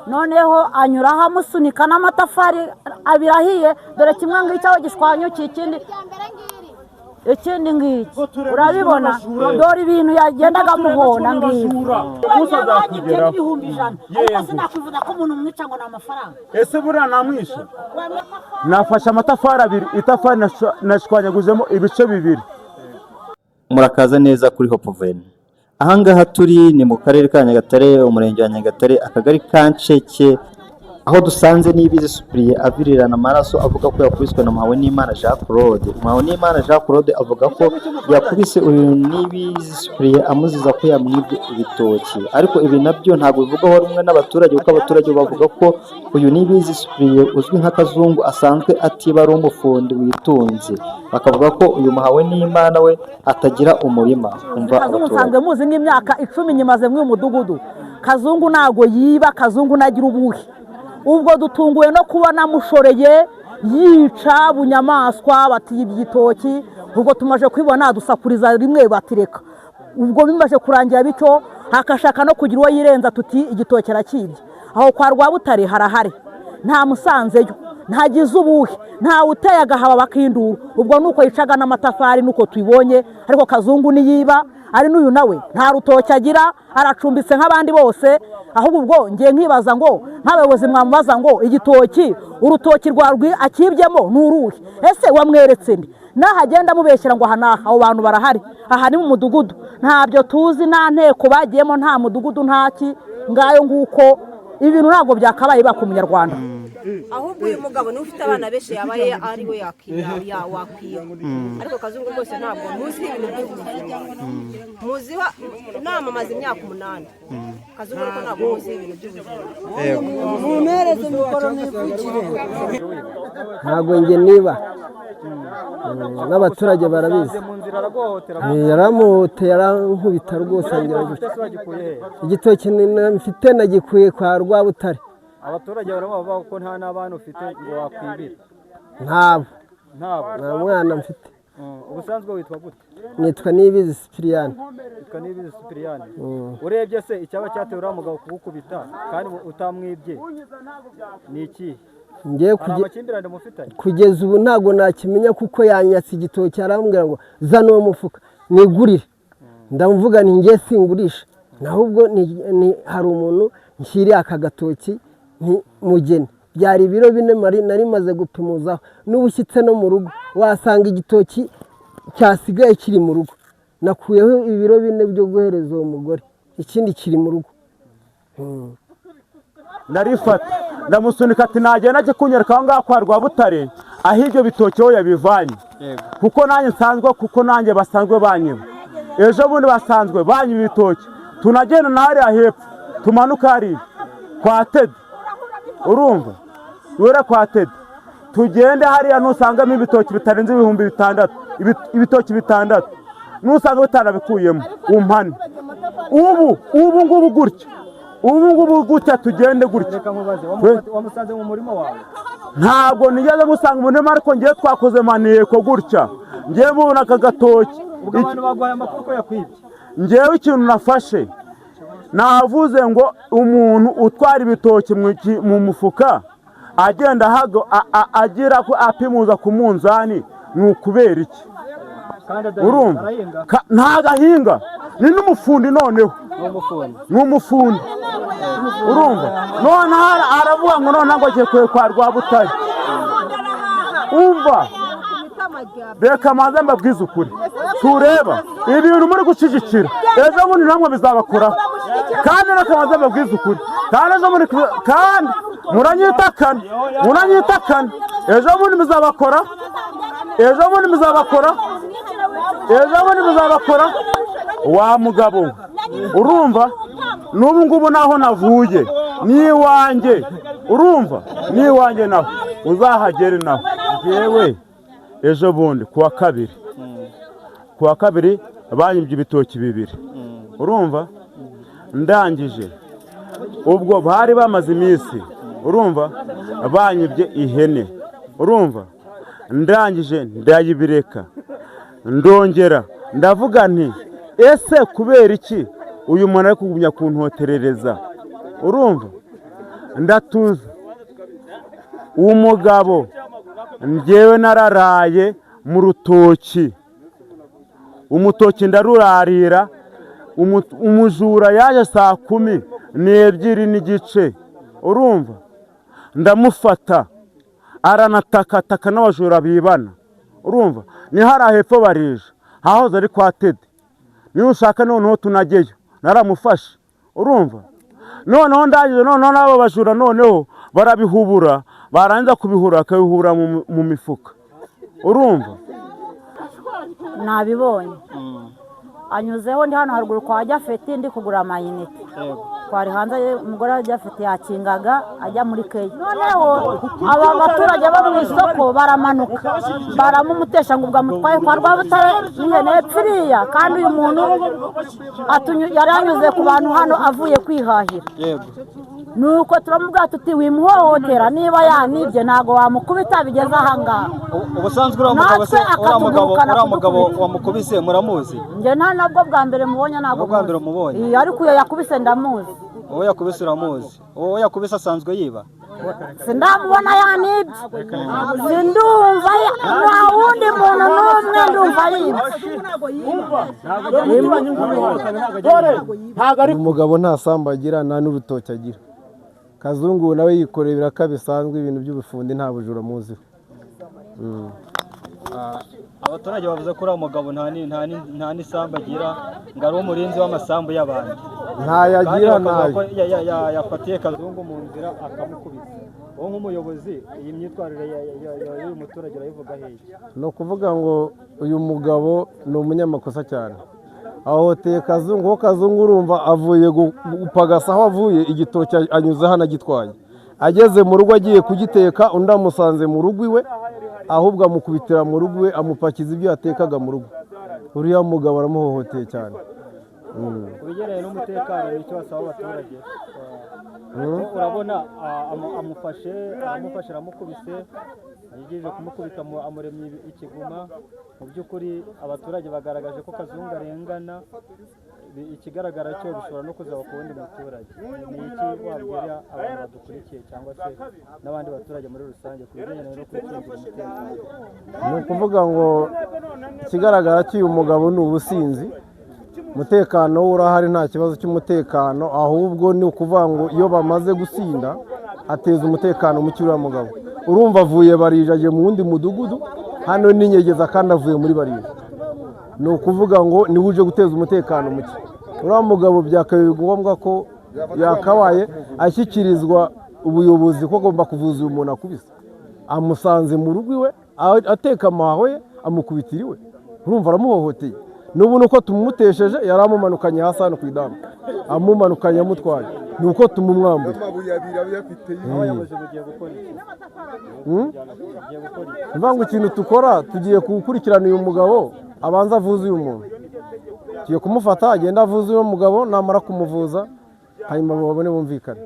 noneho anyuraho amusunika n'amatafari abiri ahiye, dore kimwe ngiki aho gishwanyukiye, ikindi ngiki urabibona, dore ibintu yagendaga muhona ngibi ibihumbi 100. ariko sinakwifuza ko umuntu umwica ngo ni amafaranga. Ese buriya namwisha? Nafashe amatafari abiri, itafari nashwanyaguzemo ibice bibiri. Murakaza neza kuri Hope Veni. Ahangaha turi ni mu karere ka Nyagatare, umurenge wa Nyagatare, akagari ka Nsheke, aho dusanze Niyibizi Cyprien avirirana amaraso avuga ko yakubiswe na Muhawenimana Jean Claude. Muhawenimana Jean Claude avuga ko yakubise uyu Niyibizi Cyprien amuziza ko yamwibye ibitoki, ariko ibi nabyo ntabwo bivugwaho rumwe n'abaturage, kuko abaturage bavuga ko uyu Niyibizi Cyprien uzwi nk'akazungu asanzwe atiba ari umufundi witunze, bakavuga ko uyu Muhawenimana we atagira umurima. Kazungu nsanzwe muzi nk'imyaka 10 nyimaze mu mudugudu. Kazungu nago yiba, Kazungu nagira ubuhe. Ubwo dutunguwe no kubona mushoreye yica bunyamaswa batiye igitoki. Ubwo tumaje kwibona dusakuriza rimwe batireka. Ubwo bimaje kurangira bityo hakashaka no kugira uwo yirenza tuti igitoki arakibye. Aho kwa Rwabutare harahari, nta musanzeyo, ntagize ubuhe, nta uteye agahaba bakinduru. Ubwo nuko yicaga n'amatafari nuko tuyibonye, ariko Kazungu niyiba ari n'uyu nawe nta rutoki agira, aracumbitse nk'abandi bose. Ahubwo ubwo ngiye nkibaza ngo nk'abayobozi mwamubaza ngo igitoki urutoki rwarwi akibyemo n'uruhe, ese wamweretse ndi nahagenda mubeshyira ngo hanaha abo bantu barahari. Aha ni mu mudugudu, ntabyo tuzi, nta nteko bagiyemo, nta mudugudu, ntaki ngayo nguko ibintu ntabwo byakabaye ba ku munyarwanda. Ahubwo uyu mugabo ni ufite abana benshi yabaye ari we yakwiya wakwiye, ariko Kazungu rwose ntabwo muzi ibintu by'ubuzima, muziwa namamaza imyaka 8. Kazungu ariko ntabwo muzi ibintu by'ubuzima. Mumereze mukoro n'ivukire ntabwo nge niba n'abaturage barabizi. Yaramuhoteye arankubita rwose ngira gutya. Igitoki mfite nagikuye kwa Rwabutare. Abaturage baravuga ko nta n'abana ufite ngo wakwibira. Nta mwana mfite. Ubusanzwe witwa gute? Nitwa Niyibizi Cyprien. Urebye se icyaba cyatewe uriya mugabo kugukubita kandi utamwibye ni iki? Ngiye kugeza ubu ntabwo nakimenya, kuko yanyatse igitoki arambwira ngo zana uwo mufuka nigurire. Ndamuvuga nti ngiye singurisha, nahubwo ni hari umuntu nshyiriye aka gatoki ni mugeni. Byari ibiro 4 nari maze gupimuzaho, n'ubushyitse no mu rugo wasanga igitoki cyasigaye kiri mu rugo. Nakuyeho ibiro 4 byo guhereza uwo mugore, ikindi kiri mu rugo. Narifata ndamusunika ati nagenda cyo kunyereka aho ngaho kwa Rwabutare aho ibyo bitoki ho yabivanye, kuko nanjye nsanzwe, kuko nanjye basanzwe banyiba. Ejo bundi basanzwe banyiba ibitoki, tunagenda na hariya hepfo tumanuka hari kwa Tedi, urumva wera kwa Tedi, tugende hariya nusangamo ibitoki bitarenze 6,000, ibitoki 6, nusanga bitarabikuyemo umpane. Ubu ngubu gutya, gutya tugende gutya. Reka mubaze, wamusanze mu murima wawe? Ntabwo nigeze musanga mu murima, ariko ngiye twakoze maneko gutya, ngiye mubona aka gatoki. Ubwo abantu bagwaye amakuru ko yakwibye. Ngewe ikintu nafashe navuze ngo umuntu utwara ibitoki mu mufuka agenda agira ko apimuza ku munzani ni ukubera iki? Urumva ntagahinga, ni n'umufundi, noneho n'umufundi, urumva none aravuga ngo none ngo agiye kwa Rwabutare. Umva reka manze mbabwize ukuri, tureba ibintu muri gushyigikira ejo bundi namwe bizabakoraho, kandi reka manze mbabwize ukuri, kandi ejo bundi kandi muranyitakana ejo bundi bizabakora, wa mugabo. Urumva n'ubu ngubu naho navuye niwanjye, urumva niwanjye naho uzahagere naho. Yewe ejo bundi kuwa kabiri banyibye ibitoki 2, urumva ndangije. Ubwo bari bamaze iminsi, urumva banyibye ihene, urumva ndangije ndayibireka, ndongera ndavuga nti ese kubera iki uyu muntu ari kugumya kuntoterereza, urumva ndatuza umugabo njyewe nararaye mu rutoki, umutoki ndarurarira, umujura yaje saa 12:30 urumva, ndamufata aranatakataka n'abajura bibana urumva, ni hariya hepfo barije hahoze ari kwa Tede, niyo ushaka noneho tunageyo, naramufashe urumva, noneho ndangije, noneho n'abo bajura noneho barabihubura, barangiza kubihura bakabihura mu mifuka urumva. nabibonye anyuzeho ndi hano haruguru kwa Jafeti ndi kugura amayinite, twari hanze, umugore wa Jafeti yakingaga ajya muri keyi, noneho aba baturage bo mu isoko baramanuka baramumutesha ngo bwamutwaye kwa Rwabutare n'ihene epfiriya, kandi uyu muntu yari anyuze ku bantu hano avuye kwihahira. Nuko turamubwira tuti wimuhohotera, niba yanibye ntago wamukubita bigeze ahangaha. Ubusanzwe uriya mugabo wamukubise muramuzi? Njye nta nabwo bwa mbere mubonye, ntabwo bwa mbere mubonye, ariko uyo yakubise ndamuzi. uwo yakubise uramuzi? uwo yakubise asanzwe yiba? Sindamubona yanibye, sindumva nta wundi muntu n'umwe ndumva yibye. Umugabo nta sambu agira, nta n'urutoki agira. Kazungu nawe yikoreye ibiraka bisanzwe, ibintu by'ubufundi nta bujura muziho. Abaturage bavuze ko uriya mugabo nta n'isambu agira, ngo ari umurinzi w'amasambu y'abantu. Ntayagira nayo. Yafatiye Kazungu mu nzira akamukubita. Wowe nk'umuyobozi, iyi myitwarire y'uyu muturage urayivuga hehe? Ni ukuvuga ngo uyu mugabo ni umunyamakosa cyane, ahohoteye Kazungu, kuko Kazungu urumva avuye gupagasa, aho avuye igitoki anyuze hano agitwaye, ageze mu rugo agiye kugiteka, undi amusanze mu rugo iwe, ahubwo amukubitira mu rugo iwe, amupakiza ibyo yatekaga mu rugo. Uriya mugabo aramuhohoteye cyane. Ubigereye n'umutekano nicyo basaba abaturage. Urabona amufashe aramukubise, yigejeje kumukubita amuremye ikiguma. Mu by'ukuri abaturage bagaragaje ko Kazungu arengana, ikigaragara cyo bishobora no kuzaba ku wundi muturage. Ni iki wabwira abantu badukurikiye cyangwa se n'abandi baturage muri rusange ku bijyanye no kwicungira umutekano? Ni ukuvuga ngo ikigaragara cy'uyu mugabo ni ubusinzi, umutekano we urahari, nta kibazo cy'umutekano, ahubwo ni ukuvuga ngo iyo bamaze gusinda ateza umutekano muke uriya mugabo. Urumva avuye Barija agiye mu wundi mudugudu, hano ni Nyegeza kandi avuye muri Barija. Ni ukuvuga ngo niwe uje guteza umutekano muke. Uriya mugabo byakabaye ngombwa ko yakabaye ashyikirizwa ubuyobozi ko agomba kuvuza uyu muntu akubise. Amusanze mu rugo iwe, ateka amaho ye, amukubitira iwe. Urumva aramuhohoteye. N'ubu nuko tumumutesheje, yari amumanukanye hasi hano ku idamu, amumanukanye amutwaye, ni uko tumumwambuye. Nivuga ngo ikintu tukora, tugiye gukurikirana uyu mugabo abanza avuze uyu muntu, tugiye kumufata agenda avuze uyu mugabo, namara kumuvuza hanyuma babone bumvikane.